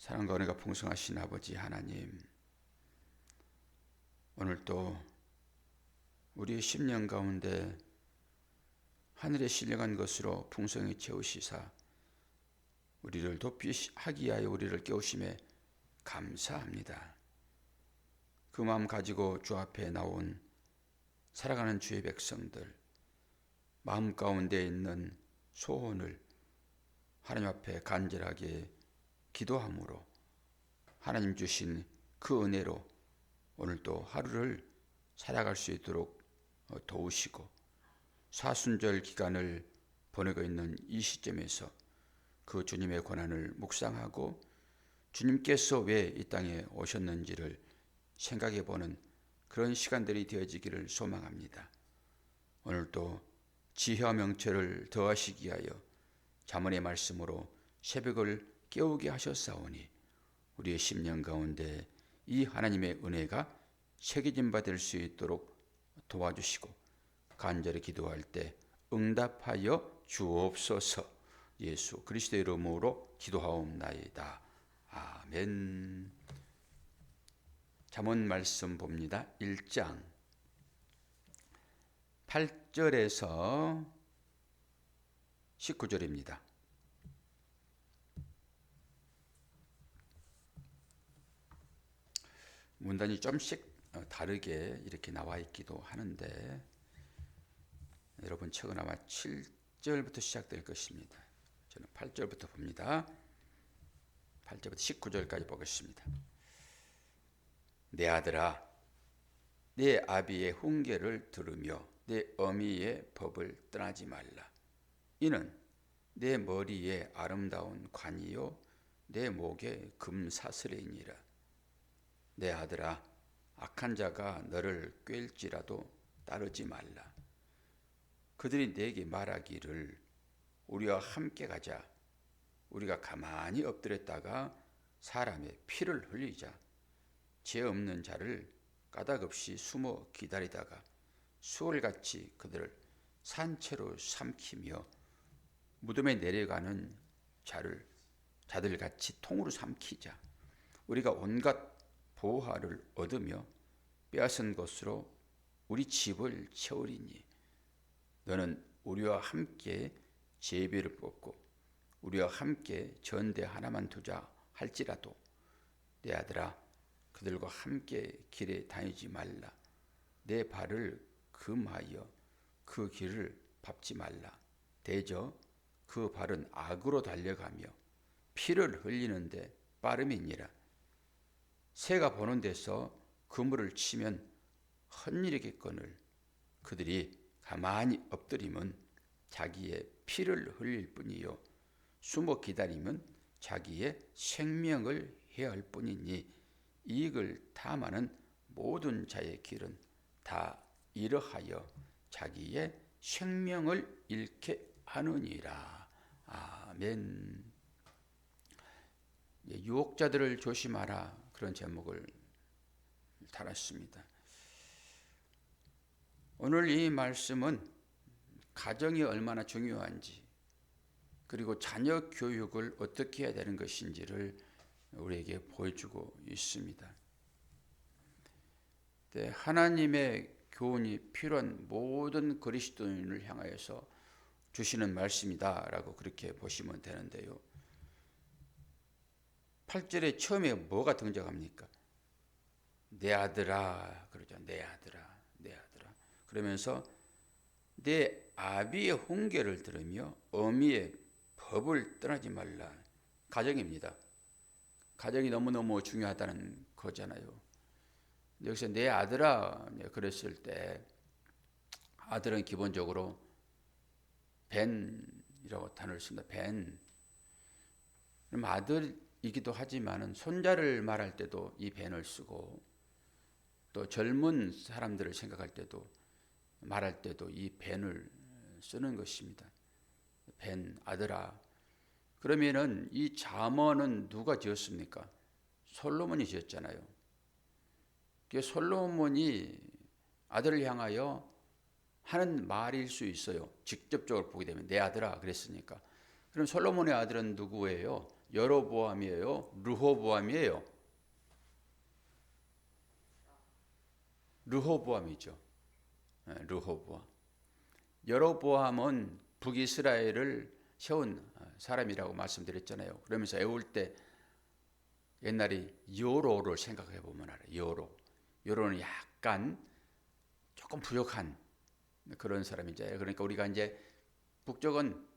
사랑과 은혜가 풍성하신 아버지 하나님, 오늘도 우리의 심령 가운데 하늘에 신령한 것으로 풍성히 채우시사 우리를 돕기 하기 위하여 우리를 깨우심에 감사합니다. 그 마음 가지고 주 앞에 나온 살아가는 주의 백성들, 마음 가운데 있는 소원을 하나님 앞에 간절하게 기도함으로 하나님 주신 그 은혜로 오늘도 하루를 살아갈 수 있도록 도우시고, 사순절 기간을 보내고 있는 이 시점에서 그 주님의 권한을 묵상하고 주님께서 왜 이 땅에 오셨는지를 생각해 보는 그런 시간들이 되어지기를 소망합니다. 오늘도 지혜와 명철을 더하시기 위하여 잠언의 말씀으로 새벽을 깨우게 하셨사오니 우리의 심령 가운데 이 하나님의 은혜가 새겨진 바 될 수 있도록 도와주시고, 간절히 기도할 때 응답하여 주옵소서. 예수 그리스도의 이름으로 기도하옵나이다. 아멘. 잠언 말씀 봅니다. 1장 8절에서 19절입니다. 문단이 좀씩 다르게 이렇게 나와 있기도 하는데, 여러분 책은 아마 7절부터 시작될 것입니다. 저는 8절부터 봅니다. 8절부터 19절까지 보겠습니다. 내 아들아, 내 아비의 훈계를 들으며 내 어미의 법을 떠나지 말라. 이는 내 머리에 아름다운 관이요 내 목에 금사슬이니라. 내 아들아, 악한 자가 너를 꿰일지라도 따르지 말라. 그들이 내게 말하기를 우리와 함께 가자. 우리가 가만히 엎드렸다가 사람의 피를 흘리자. 죄 없는 자를 까닭없이 숨어 기다리다가 수월같이 그들을 산채로 삼키며 무덤에 내려가는 자들같이 통으로 삼키자. 우리가 온갖 보화를 얻으며 빼앗은 것으로 우리 집을 채우리니 너는 우리와 함께 제비를 뽑고 우리와 함께 전대 하나만 두자 할지라도 내 아들아, 그들과 함께 길에 다니지 말라. 내 발을 금하여 그 길을 밟지 말라. 대저 그 발은 악으로 달려가며 피를 흘리는데 빠름이니라. 새가 보는 데서 그물을 치면 헛일이겠거늘 그들이 가만히 엎드리면 자기의 피를 흘릴 뿐이요 숨어 기다리면 자기의 생명을 해할 뿐이니 이익을 탐하는 모든 자의 길은 다 이러하여 자기의 생명을 잃게 하느니라. 아멘. 유혹자들을 조심하라, 그런 제목을 달았습니다. 오늘 이 말씀은 가정이 얼마나 중요한지, 그리고 자녀 교육을 어떻게 해야 되는 것인지를 우리에게 보여주고 있습니다. 하나님의 교훈이 필요한 모든 그리스도인을 향하여서 주시는 말씀이다라고 그렇게 보시면 되는데요. 8절에 처음에 뭐가 등장합니까? 내 아들아, 그러죠. 내 아들아, 내 아들아. 그러면서 내 아비의 훈계를 들으며 어미의 법을 떠나지 말라. 가정입니다. 가정이 너무너무 중요하다는 거잖아요. 여기서 내 아들아 그랬을 때 아들은 기본적으로 벤이라고 단어를 씁니다. 벤. 그럼 아들이기도 하지만은 손자를 말할 때도 이 벤을 쓰고, 또 젊은 사람들을 생각할 때도 말할 때도 이 벤을 쓰는 것입니다. 벤, 아들아. 그러면은 이 잠언은 누가 지었습니까? 솔로몬이 지었잖아요. 솔로몬이 아들을 향하여 하는 말일 수 있어요. 직접적으로 보게 되면 내 아들아 그랬으니까. 그럼 솔로몬의 아들은 누구예요? 여로보암이에요? 르호보암이에요? 르호보암이죠. 르호보암. 여로보암은 북이스라엘을 세운 사람이라고 말씀드렸잖아요. 그러면서 애울 때 옛날에 여로를 생각해 보면 알아요. 여로는 약간 조금 부족한 그런 사람이잖아요. 그러니까 우리가 이제 북쪽은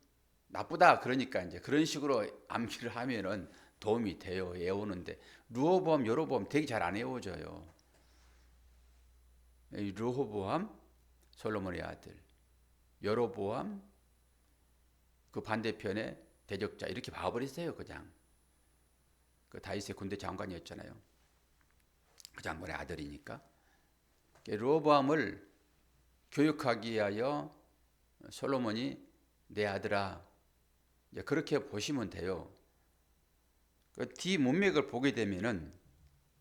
나쁘다 그러니까 이제 그런 식으로 암기를 하면은 도움이 돼요. 외우는데 르호보암, 여로보암 되게 잘 안 외워져요. 르호보암 솔로몬의 아들, 여로보암 그 반대편에 대적자 이렇게 봐버리세요. 그냥 그 다윗의 군대 장관이었잖아요. 그 장관의 아들이니까. 르호보암을 교육하기 위하여 솔로몬이 내 아들아 이제 그렇게 보시면 돼요. 그 뒤 문맥을 보게 되면은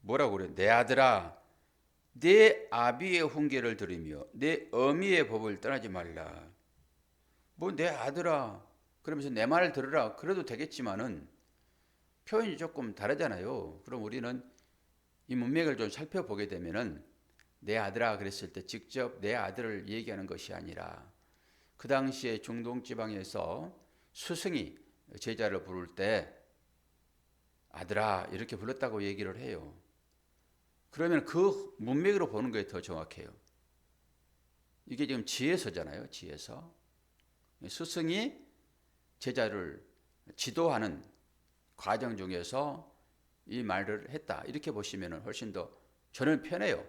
뭐라고 그래요? 내 아들아 내 아비의 훈계를 들으며 내 어미의 법을 떠나지 말라. 뭐 내 아들아 그러면서 내 말을 들으라 그래도 되겠지만은 표현이 조금 다르잖아요. 그럼 우리는 이 문맥을 좀 살펴보게 되면은 내 아들아 그랬을 때 직접 내 아들을 얘기하는 것이 아니라 그 당시에 중동 지방에서 스승이 제자를 부를 때 아들아 이렇게 불렀다고 얘기를 해요. 그러면 그 문맥으로 보는 게 더 정확해요. 이게 지금 지혜서잖아요. 지혜서. 스승이 제자를 지도하는 과정 중에서 이 말을 했다. 이렇게 보시면 훨씬 더 저는 편해요.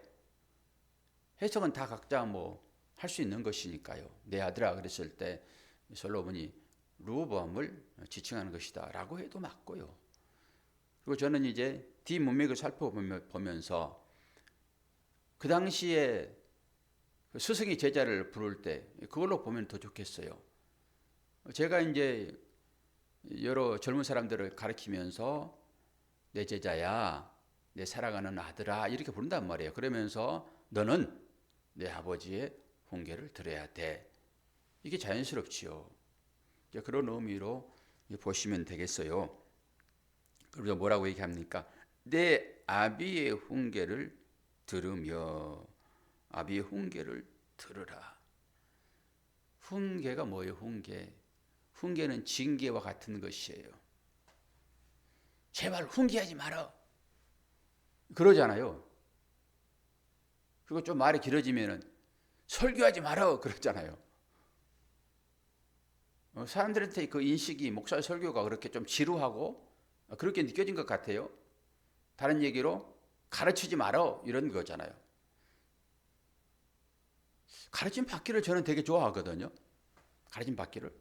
해석은 다 각자 뭐 할 수 있는 것이니까요. 내 아들아 그랬을 때 솔로몬이 르호보암을 지칭하는 것이다 라고 해도 맞고요. 그리고 저는 이제 뒷문맥을 살펴보면서 그 당시에 스승이 제자를 부를 때 그걸로 보면 더 좋겠어요. 제가 이제 여러 젊은 사람들을 가르치면서 내 제자야, 내 사랑하는 아들아 이렇게 부른단 말이에요. 그러면서 너는 내 아버지의 훈계를 들어야 돼. 이게 자연스럽지요. 그런 의미로 보시면 되겠어요. 그리고 뭐라고 얘기합니까? 내 아비의 훈계를 들으며 아비의 훈계를 들으라. 훈계가 뭐예요? 훈계는 징계와 같은 것이에요. 제발 훈계하지 마라. 그러잖아요. 그리고 좀 말이 길어지면은 설교하지 마라 그러잖아요. 사람들한테 그 인식이 목사 설교가 그렇게 좀 지루하고 그렇게 느껴진 것 같아요. 다른 얘기로 가르치지 마라 이런 거잖아요. 가르침 받기를 저는 되게 좋아하거든요. 가르침 받기를.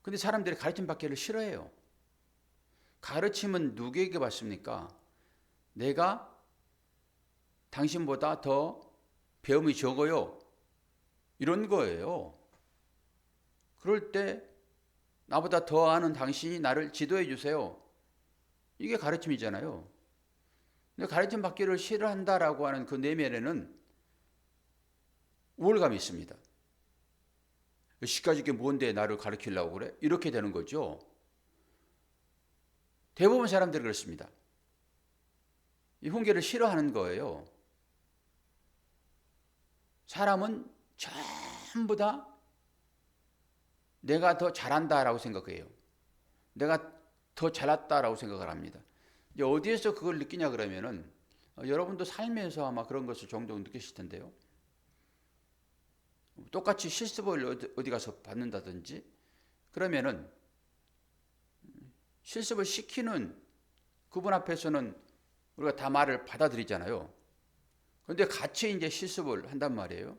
근데 사람들이 가르침 받기를 싫어해요. 가르침은 누구에게 받습니까? 내가 당신보다 더 배움이 적어요. 이런 거예요. 그럴 때 나보다 더 아는 당신이 나를 지도해 주세요. 이게 가르침이잖아요. 근데 가르침 받기를 싫어한다라고 하는 그 내면에는 우월감이 있습니다. 시까지 게 뭔데 나를 가르치려고 그래? 이렇게 되는 거죠. 대부분 사람들이 그렇습니다. 이 훈계를 싫어하는 거예요. 사람은 전부 다 내가 더 잘한다라고 생각해요. 내가 더 잘났다라고 생각을 합니다. 이제 어디에서 그걸 느끼냐 그러면은 여러분도 삶에서 아마 그런 것을 종종 느끼실 텐데요. 똑같이 실습을 어디 가서 받는다든지 그러면은 실습을 시키는 그분 앞에서는 우리가 다 말을 받아들이잖아요. 그런데 같이 이제 실습을 한단 말이에요.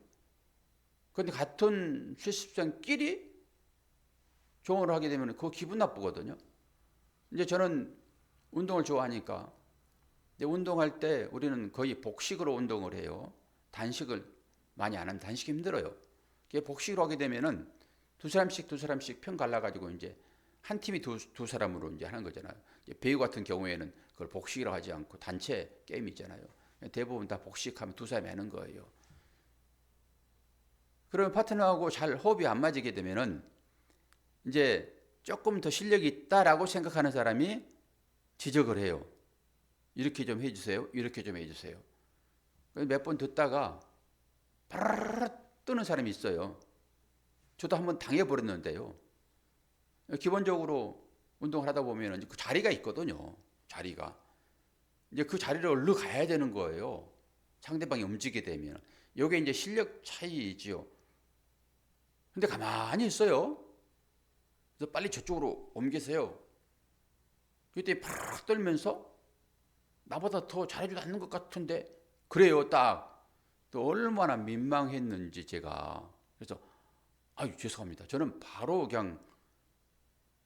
그런데 같은 실습생끼리 조언을 하게 되면 그거 기분 나쁘거든요. 이제 저는 운동을 좋아하니까 운동할 때 우리는 거의 복식으로 운동을 해요. 단식을 많이 안 하면 단식이 힘들어요. 복식으로 하게 되면은 두 사람씩 편 갈라가지고 이제 한 팀이 두 사람으로 이제 하는 거잖아요. 배구 같은 경우에는 그걸 복식이라고 하지 않고 단체 게임 있잖아요. 대부분 다 복식하면 두 사람이 하는 거예요. 그러면 파트너하고 잘 호흡이 안 맞게 되면은 이제 조금 더 실력이 있다라고 생각하는 사람이 지적을 해요. 이렇게 좀 해주세요. 이렇게 좀 해주세요. 몇 번 듣다가 바르르 뜨는 사람이 있어요. 저도 한번 당해버렸는데요. 기본적으로 운동을 하다 보면 그 자리가 있거든요. 자리가. 이제 그 자리를 얼른 가야 되는 거예요. 상대방이 움직이게 되면. 이게 이제 실력 차이지요. 근데 가만히 있어요. 그래서 빨리 저쪽으로 옮기세요. 그때 팍 떨면서 나보다 더 잘해주지 않는 것 같은데 그래요 딱. 또 얼마나 민망했는지 제가. 그래서 아유 죄송합니다. 저는 바로 그냥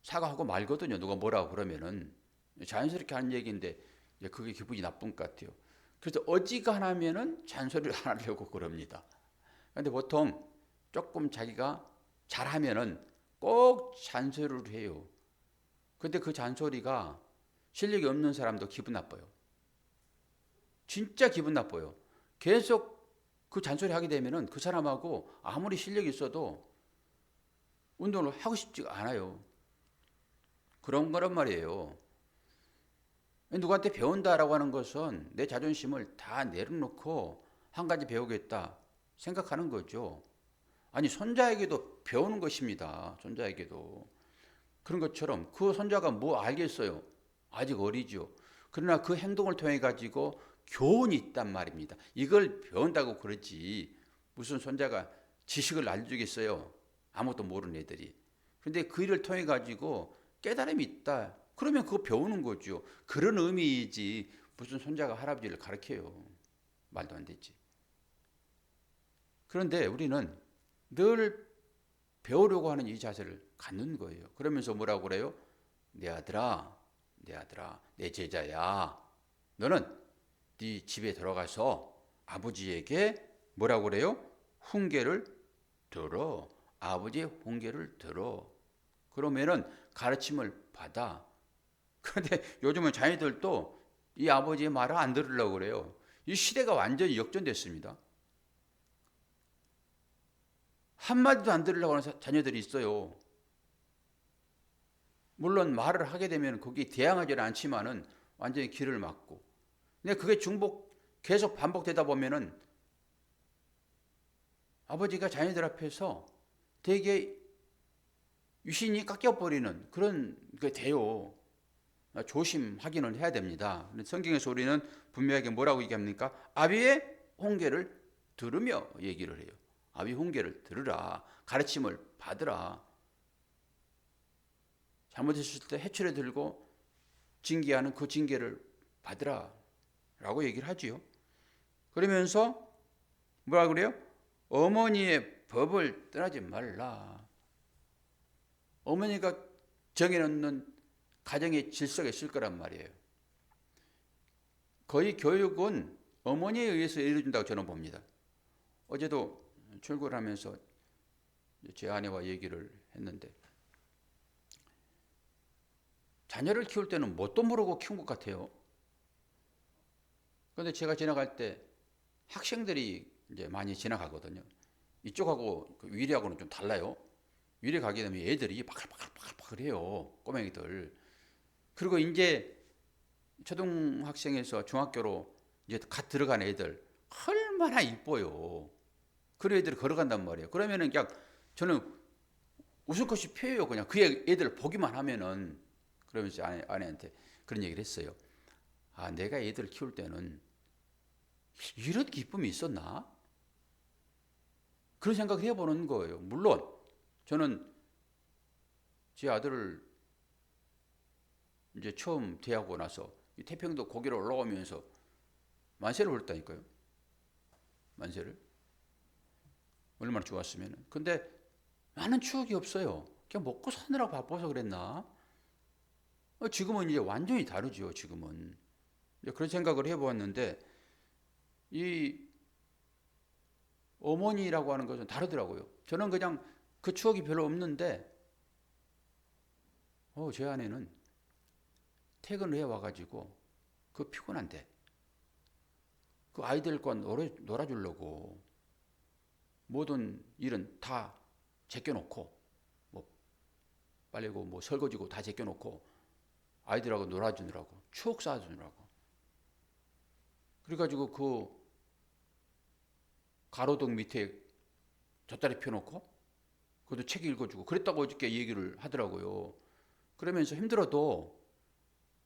사과하고 말거든요. 누가 뭐라고 그러면은 자연스럽게 하는 얘기인데 그게 기분이 나쁜 것 같아요. 그래서 어지간하면은 잔소리를 안 하려고 그럽니다. 근데 보통 조금 자기가 잘하면은 꼭 잔소리를 해요. 근데 그 잔소리가 실력이 없는 사람도 기분 나빠요. 진짜 기분 나빠요. 계속 그 잔소리 하게 되면은 그 사람하고 아무리 실력이 있어도 운동을 하고 싶지가 않아요. 그런 거란 말이에요. 누구한테 배운다라고 하는 것은 내 자존심을 다 내려놓고 한 가지 배우겠다 생각하는 거죠. 아니 손자에게도 배우는 것입니다. 손자에게도. 그런 것처럼 그 손자가 뭐 알겠어요. 아직 어리죠. 그러나 그 행동을 통해 가지고 교훈이 있단 말입니다. 이걸 배운다고 그러지 무슨 손자가 지식을 알려주겠어요. 아무것도 모르는 애들이. 그런데 그 일을 통해 가지고 깨달음이 있다. 그러면 그거 배우는 거죠. 그런 의미이지 무슨 손자가 할아버지를 가르쳐요. 말도 안 되지. 그런데 우리는 늘 배우려고 하는 이 자세를 갖는 거예요. 그러면서 뭐라고 그래요? 내 아들아, 내 아들아, 내 제자야. 너는 네 집에 들어가서 아버지에게 뭐라고 그래요? 훈계를 들어. 아버지의 훈계를 들어. 그러면은 가르침을 받아. 그런데 요즘은 자녀들도 이 아버지의 말을 안 들으려고 그래요. 이 시대가 완전히 역전됐습니다. 한마디도 안 들으려고 하는 자녀들이 있어요. 물론 말을 하게 되면 거기에 대항하지는 않지만은 완전히 길을 막고. 근데 그게 계속 반복되다 보면은 아버지가 자녀들 앞에서 되게 유신이 깎여버리는 그런 게 돼요. 조심하기는 해야 됩니다. 성경에서 우리는 분명하게 뭐라고 얘기합니까? 아비의 훈계를 들으며 얘기를 해요. 아비 훈계를 들으라. 가르침을 받으라. 잘못했을 때 해초를 들고 징계하는 그 징계를 받으라. 라고 얘기를 하지요. 그러면서 뭐라 그래요? 어머니의 법을 떠나지 말라. 어머니가 정해놓는 가정의 질서가 있을 거란 말이에요. 거의 교육은 어머니에 의해서 이루어진다고 저는 봅니다. 어제도 출근을 하면서 제 아내와 얘기를 했는데 자녀를 키울 때는 뭣도 모르고 키운 것 같아요. 그런데 제가 지나갈 때 학생들이 이제 많이 지나가거든요. 이쪽하고 그 위례하고는 좀 달라요. 위례 가게 되면 애들이 바글바글해요. 꼬맹이들. 그리고 이제 초등학생에서 중학교로 이제 갓 들어간 애들 얼마나 이뻐요. 그런 애들이 걸어간단 말이에요. 그러면은 그냥 저는 웃음꽃이 피어요. 그냥 그 애들 보기만 하면은. 그러면서 아내한테 그런 얘기를 했어요. 아, 내가 애들 키울 때는 이런 기쁨이 있었나? 그런 생각을 해보는 거예요. 물론 저는 제 아들을 이제 처음 대하고 나서 태평도 고개로 올라오면서 만세를 올렸다니까요. 만세를. 얼마나 좋았으면. 근데 많은 추억이 없어요. 그냥 먹고 사느라 바빠서 그랬나? 지금은 이제 완전히 다르죠. 지금은. 그런 생각을 해보았는데 이 어머니라고 하는 것은 다르더라고요. 저는 그냥 그 추억이 별로 없는데 제 아내는 퇴근을 해 와가지고 그 피곤한데 그 아이들과 놀아주려고 모든 일은 다 제껴놓고 뭐 빨래고 뭐 설거지고 다 제껴놓고 아이들하고 놀아주느라고 추억 쌓아주느라고 그래가지고 그 가로등 밑에 돗자리 펴놓고 그것도 책 읽어주고 그랬다고 어저께 얘기를 하더라고요. 그러면서 힘들어도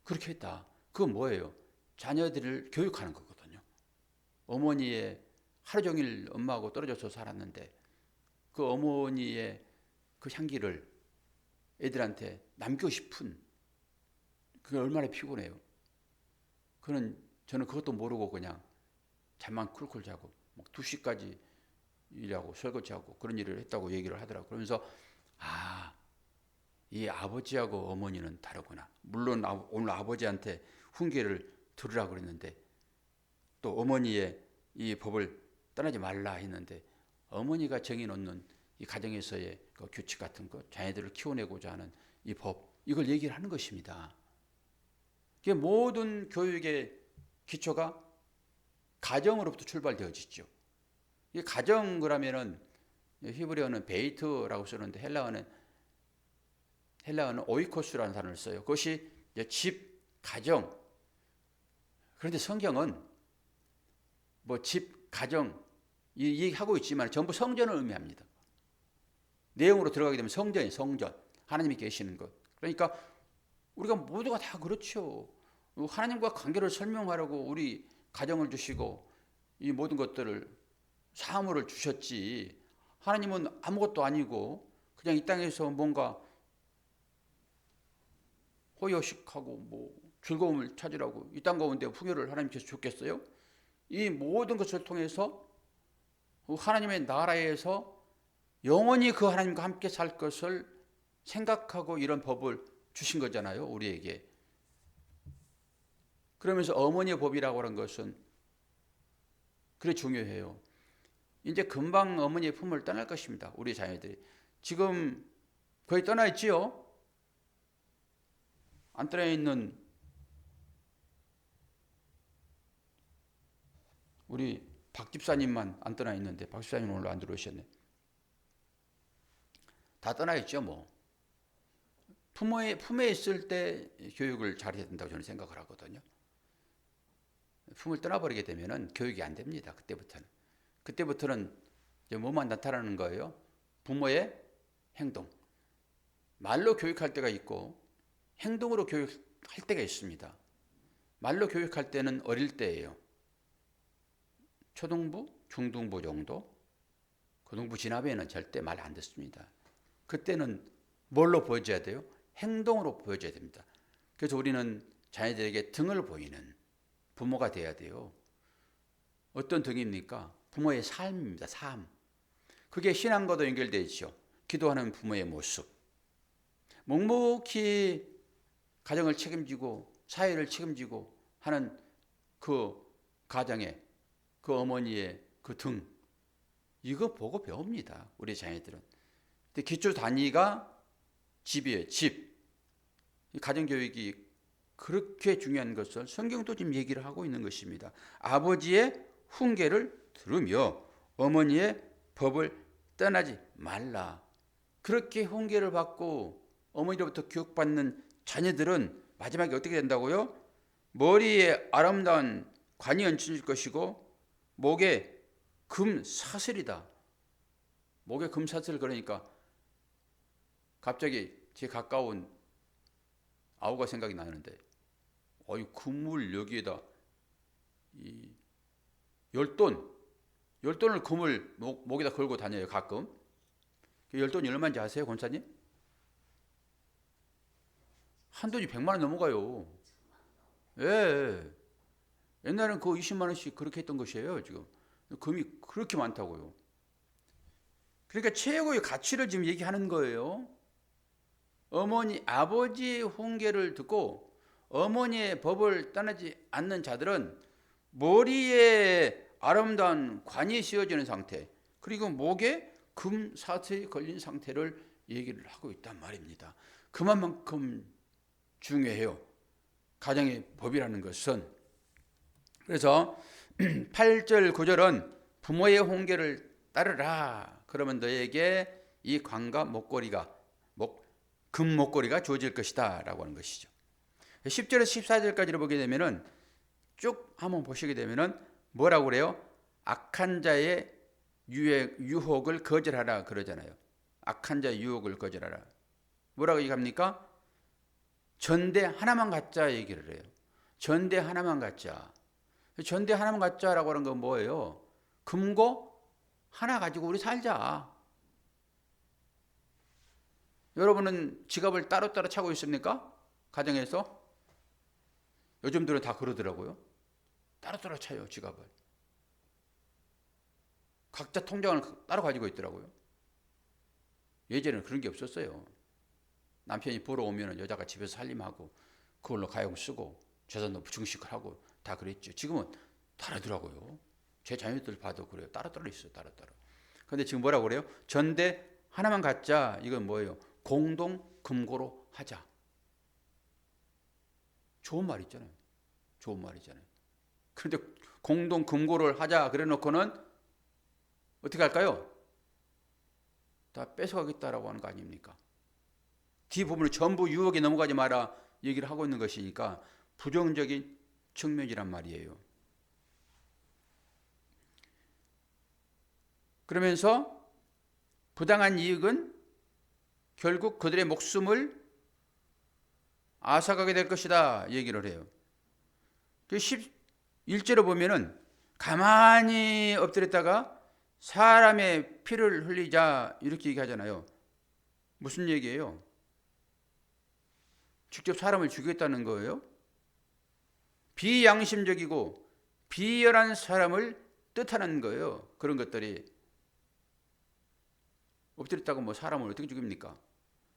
그렇게 했다. 그건 뭐예요? 자녀들을 교육하는 거거든요. 어머니의 하루 종일 엄마하고 떨어져서 살았는데 그 어머니의 그 향기를 애들한테 남기고 싶은 그게 얼마나 피곤해요. 저는 그것도 모르고 그냥 잠만 쿨쿨 자고 막 2시까지 일하고 설거지하고 그런 일을 했다고 얘기를 하더라고요. 그러면서 이 아버지하고 어머니는 다르구나. 물론 오늘 아버지한테 훈계를 들으라고 그랬는데 또 어머니의 이 법을 떠나지 말라 했는데 어머니가 정해놓는 이 가정에서의 그 규칙 같은 것, 자녀들을 키워내고자 하는 이 법, 이걸 얘기를 하는 것입니다. 이게 모든 교육의 기초가 가정으로부터 출발되어지죠. 이 가정 그러면은 히브리어는 베이트라고 쓰는데 헬라어는 오이코스라는 단어를 써요. 그것이 집, 가정. 그런데 성경은 뭐 집, 가정 이 얘기하고 있지만 전부 성전을 의미합니다. 내용으로 들어가게 되면 성전, 하나님이 계시는 것. 그러니까 우리가 모두가 다 그렇죠. 하나님과 관계를 설명하려고 우리 가정을 주시고 이 모든 것들을 사물을 주셨지. 하나님은 아무것도 아니고 그냥 이 땅에서 뭔가 호의호식하고 뭐 즐거움을 찾으라고 이 땅 가운데 풍요를 하나님께서 줬겠어요? 이 모든 것을 통해서 하나님의 나라에서 영원히 그 하나님과 함께 살 것을 생각하고 이런 법을 주신 거잖아요, 우리에게. 그러면서 어머니의 법이라고 하는 것은 그래 중요해요. 이제 금방 어머니의 품을 떠날 것입니다, 우리 자녀들이. 지금 거의 떠나 있지요? 안 떠나 있는 우리 박 집사님만 안 떠나 있는데 박 집사님 오늘 안 들어오셨네. 다 떠나 있죠, 뭐. 품에 있을 때 교육을 잘해야 된다고 저는 생각을 하거든요. 품을 떠나버리게 되면은 교육이 안 됩니다. 그때부터는 이제 뭐만 나타나는 거예요? 부모의 행동. 말로 교육할 때가 있고 행동으로 교육할 때가 있습니다. 말로 교육할 때는 어릴 때예요. 초등부, 중등부 정도. 고등부 지나면은 절대 말 안 듣습니다. 그때는 뭘로 보여줘야 돼요? 행동으로 보여줘야 됩니다. 그래서 우리는 자녀들에게 등을 보이는 부모가 돼야 돼요. 어떤 등입니까? 부모의 삶입니다. 삶. 그게 신앙과도 연결되어 있죠. 기도하는 부모의 모습. 묵묵히 가정을 책임지고 사회를 책임지고 하는 그 가정의 그 어머니의 그 등. 이거 보고 배웁니다, 우리 자녀들은. 근데 기초 단위가 집이에요. 집. 가정교육이 그렇게 중요한 것을 성경도 지금 얘기를 하고 있는 것입니다. 아버지의 훈계를 들으며 어머니의 법을 떠나지 말라. 그렇게 훈계를 받고 어머니로부터 교육받는 자녀들은 마지막에 어떻게 된다고요? 머리에 아름다운 관이 얹혀질 것이고 목에 금사슬이다. 목에 금사슬. 그러니까 갑자기 제 가까운 아우가 생각이 나는데 금을 여기에다 이 열돈을 금을 목에다 걸고 다녀요, 가끔. 열돈이 얼마인지 아세요, 권사님? 한돈이 100만 원 넘어가요. 예. 옛날엔 그 20만 원씩 그렇게 했던 것이에요, 지금. 금이 그렇게 많다고요. 그러니까 최고의 가치를 지금 얘기하는 거예요. 아버지의 훈계를 듣고 어머니의 법을 떠나지 않는 자들은 머리에 아름다운 관이 씌워지는 상태, 그리고 목에 금사슬이 걸린 상태를 얘기를 하고 있단 말입니다. 그만큼 중요해요, 가정의 법이라는 것은. 그래서 8절 9절은 부모의 훈계를 따르라. 그러면 너에게 이 관과 목걸이가 금 목걸이가 주어질 것이다 라고 하는 것이죠. 10절에서 14절까지를 보게 되면은 쭉 한번 보시게 되면은 뭐라고 그래요? 악한 자의 유혹을 거절하라 그러잖아요. 악한 자의 유혹을 거절하라. 뭐라고 얘기합니까? 전대 하나만 갖자 얘기를 해요. 전대 하나만 갖자. 전대 하나만 갖자라고 하는 건 뭐예요? 금고 하나 가지고 우리 살자. 여러분은 지갑을 따로따로 차고 있습니까? 가정에서? 요즘들은 다 그러더라고요. 따로따로 차요, 지갑을. 각자 통장을 따로 가지고 있더라고요. 예전에는 그런 게 없었어요. 남편이 보러 오면 여자가 집에서 살림하고 그걸로 가용 쓰고 재산도 증식하고 다 그랬죠. 지금은 다르더라고요. 제 자녀들 봐도 그래요. 따로따로 있어요. 따로따로. 그런데 지금 뭐라고 그래요? 전대 하나만 갖자. 이건 뭐예요? 공동 금고로 하자. 좋은 말 있잖아요. 좋은 말이잖아요. 그런데 공동 금고를 하자 그래 놓고는 어떻게 할까요? 다 뺏어가겠다라고 하는 거 아닙니까? 뒷부분을 전부 유혹에 넘어가지 마라 얘기를 하고 있는 것이니까 부정적인 측면이란 말이에요. 그러면서 부당한 이익은 결국 그들의 목숨을 앗아가게 될 것이다 얘기를 해요. 11절을 보면은 가만히 엎드렸다가 사람의 피를 흘리자 이렇게 얘기하잖아요. 무슨 얘기예요? 직접 사람을 죽이겠다는 거예요? 비양심적이고 비열한 사람을 뜻하는 거예요. 그런 것들이. 엎드렸다고 뭐 사람을 어떻게 죽입니까?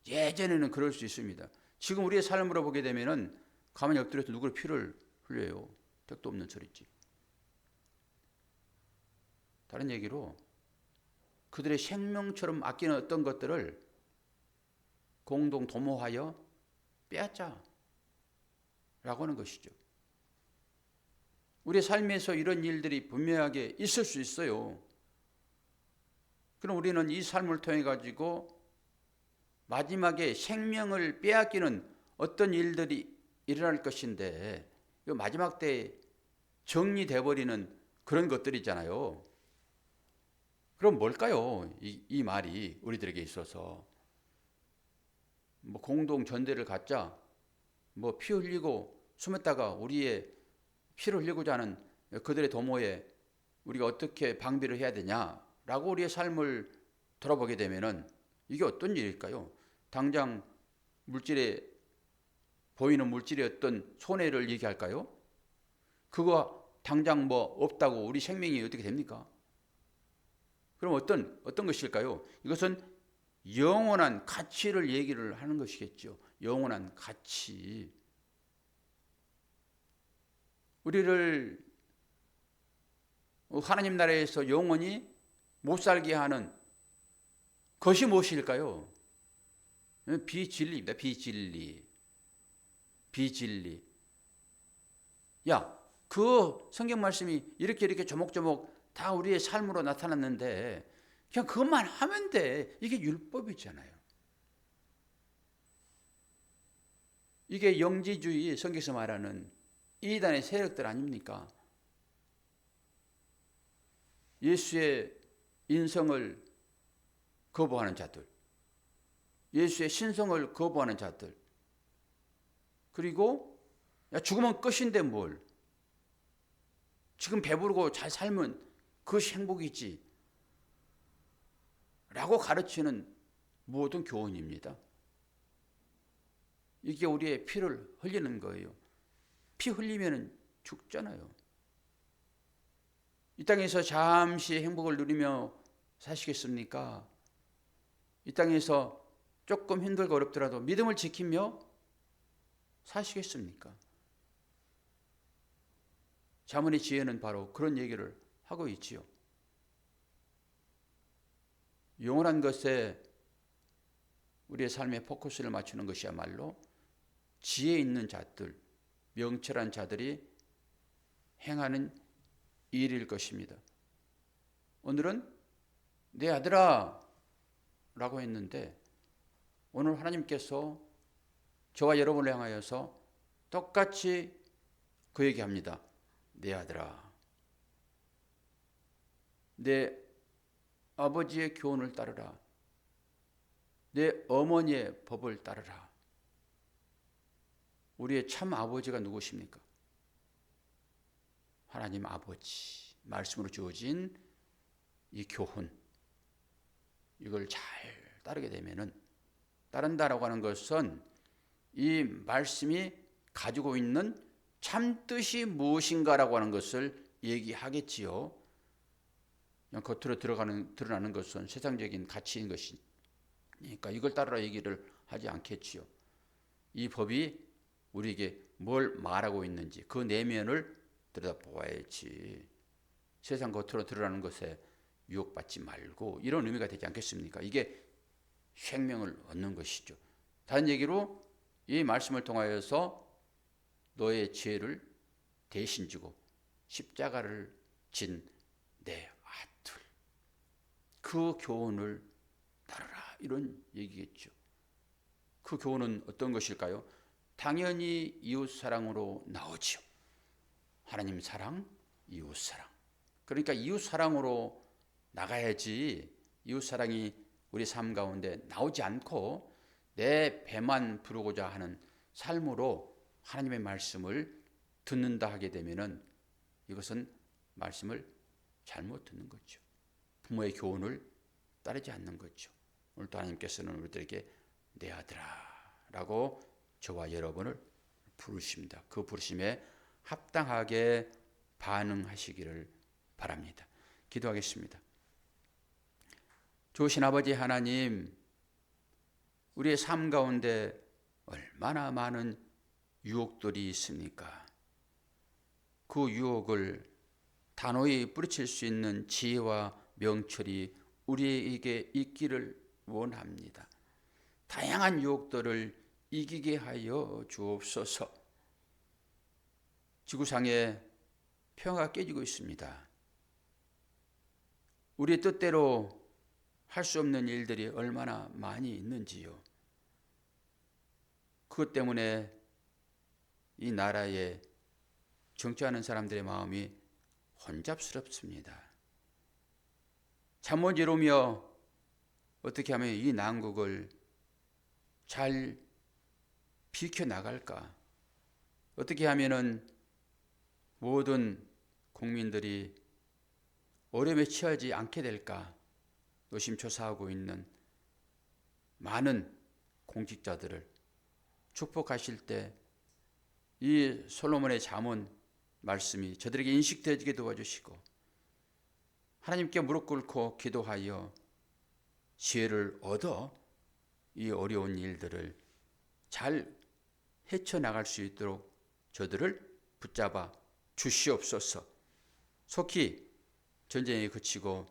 예전에는 그럴 수 있습니다. 지금 우리의 삶으로 보게 되면은 가만히 엎드려서 누구를 피를 흘려요. 택도 없는 소리지. 다른 얘기로 그들의 생명처럼 아끼는 어떤 것들을 공동 도모하여 빼앗자 라고 하는 것이죠. 우리의 삶에서 이런 일들이 분명하게 있을 수 있어요. 그럼 우리는 이 삶을 통해 가지고 마지막에 생명을 빼앗기는 어떤 일들이 일어날 것인데 마지막 때에 정리돼 버리는 그런 것들이잖아요. 그럼 뭘까요? 이 말이 우리들에게 있어서 뭐 공동 전대를 갖자, 뭐 피 흘리고 숨었다가 우리의 피를 흘리고자 하는 그들의 도모에 우리가 어떻게 방비를 해야 되냐라고 우리의 삶을 돌아보게 되면은 이게 어떤 일일까요? 당장 물질에 보이는 물질의 어떤 손해를 얘기할까요? 그거 당장 뭐 없다고 우리 생명이 어떻게 됩니까? 그럼 어떤 것일까요? 이것은 영원한 가치를 얘기를 하는 것이겠죠. 영원한 가치. 우리를 하나님 나라에서 영원히 못 살게 하는 것이 무엇일까요? 비진리입니다. 비진리. 야, 그 성경 말씀이 이렇게 조목조목 다 우리의 삶으로 나타났는데 그냥 그것만 하면 돼. 이게 율법이잖아요. 이게 영지주의 성경에서 말하는 이단의 세력들 아닙니까? 예수의 인성을 거부하는 자들, 예수의 신성을 거부하는 자들, 그리고 야, 죽으면 끝인데 뭘? 지금 배부르고 잘 살면 그것이 행복이지 라고 가르치는 모든 교훈입니다. 이게 우리의 피를 흘리는 거예요. 피 흘리면 죽잖아요. 이 땅에서 잠시 행복을 누리며 사시겠습니까? 이 땅에서 조금 힘들고 어렵더라도 믿음을 지키며 사시겠습니까? 잠언의 지혜는 바로 그런 얘기를 하고 있지요. 영원한 것에 우리의 삶의 포커스를 맞추는 것이야말로 지혜 있는 자들, 명철한 자들이 행하는 일일 것입니다. 오늘은 내 아들아 라고 했는데 오늘 하나님께서 저와 여러분을 향하여서 똑같이 그 얘기합니다. 내 아들아, 내 아버지의 교훈을 따르라. 내 어머니의 법을 따르라. 우리의 참 아버지가 누구십니까? 하나님 아버지 말씀으로 주어진 이 교훈, 이걸 잘 따르게 되면은, 따른다라고 하는 것은 이 말씀이 가지고 있는 참뜻이 무엇인가라고 하는 것을 얘기하겠지요. 그냥 겉으로 드러나는 것은 세상적인 가치인 것이니까 이걸 따르라 얘기를 하지 않겠지요. 이 법이 우리에게 뭘 말하고 있는지 그 내면을 들여다보아야지. 세상 겉으로 드러나는 것에 유혹받지 말고, 이런 의미가 되지 않겠습니까? 이게 생명을 얻는 것이죠. 다른 얘기로 이 말씀을 통하여서 너의 죄를 대신 지고 십자가를 진 내 아들, 그 교훈을 따르라, 이런 얘기겠죠. 그 교훈은 어떤 것일까요? 당연히 이웃사랑으로 나오지요. 하나님 사랑, 이웃사랑. 그러니까 이웃사랑으로 나가야지, 이웃사랑이 우리 삶 가운데 나오지 않고 내 배만 부르고자 하는 삶으로 하나님의 말씀을 듣는다 하게 되면은 이것은 말씀을 잘못 듣는 거죠. 부모의 교훈을 따르지 않는 거죠. 오늘도 하나님께서는 우리들에게 내 아들아 라고 저와 여러분을 부르십니다. 그 부르심에 합당하게 반응하시기를 바랍니다. 기도하겠습니다. 좋으신 아버지 하나님, 우리의 삶 가운데 얼마나 많은 유혹들이 있습니까? 그 유혹을 단호히 뿌리칠 수 있는 지혜와 명철이 우리에게 있기를 원합니다. 다양한 유혹들을 이기게 하여 주옵소서. 지구상에 평화가 깨지고 있습니다. 우리의 뜻대로 할 수 없는 일들이 얼마나 많이 있는지요. 그것 때문에 이 나라에 정치하는 사람들의 마음이 혼잡스럽습니다. 잠못 이루며 어떻게 하면 이 난국을 잘 비켜나갈까? 어떻게 하면은 모든 국민들이 어려움에 처하지 않게 될까? 노심초사하고 있는 많은 공직자들을 축복하실 때 이 솔로몬의 잠언 말씀이 저들에게 인식되게 도와주시고, 하나님께 무릎 꿇고 기도하여 지혜를 얻어 이 어려운 일들을 잘 헤쳐나갈 수 있도록 저들을 붙잡아 주시옵소서. 속히 전쟁이 그치고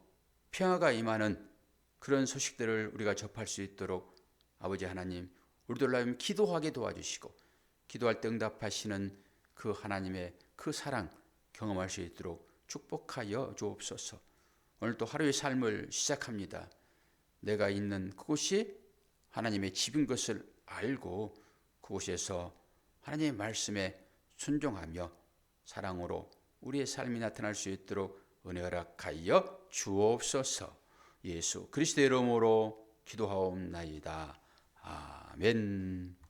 평화가 임하는 그런 소식들을 우리가 접할 수 있도록 아버지 하나님, 우리들로 하여금 기도하게 도와주시고, 기도할 때 응답하시는 그 하나님의 그 사랑 경험할 수 있도록 축복하여 주옵소서. 오늘 또 하루의 삶을 시작합니다. 내가 있는 그곳이 하나님의 집인 것을 알고 그곳에서 하나님의 말씀에 순종하며 사랑으로 우리의 삶이 나타날 수 있도록 은혜 허락하여 주옵소서. 예수 그리스도의 이름으로 기도하옵나이다. 아멘.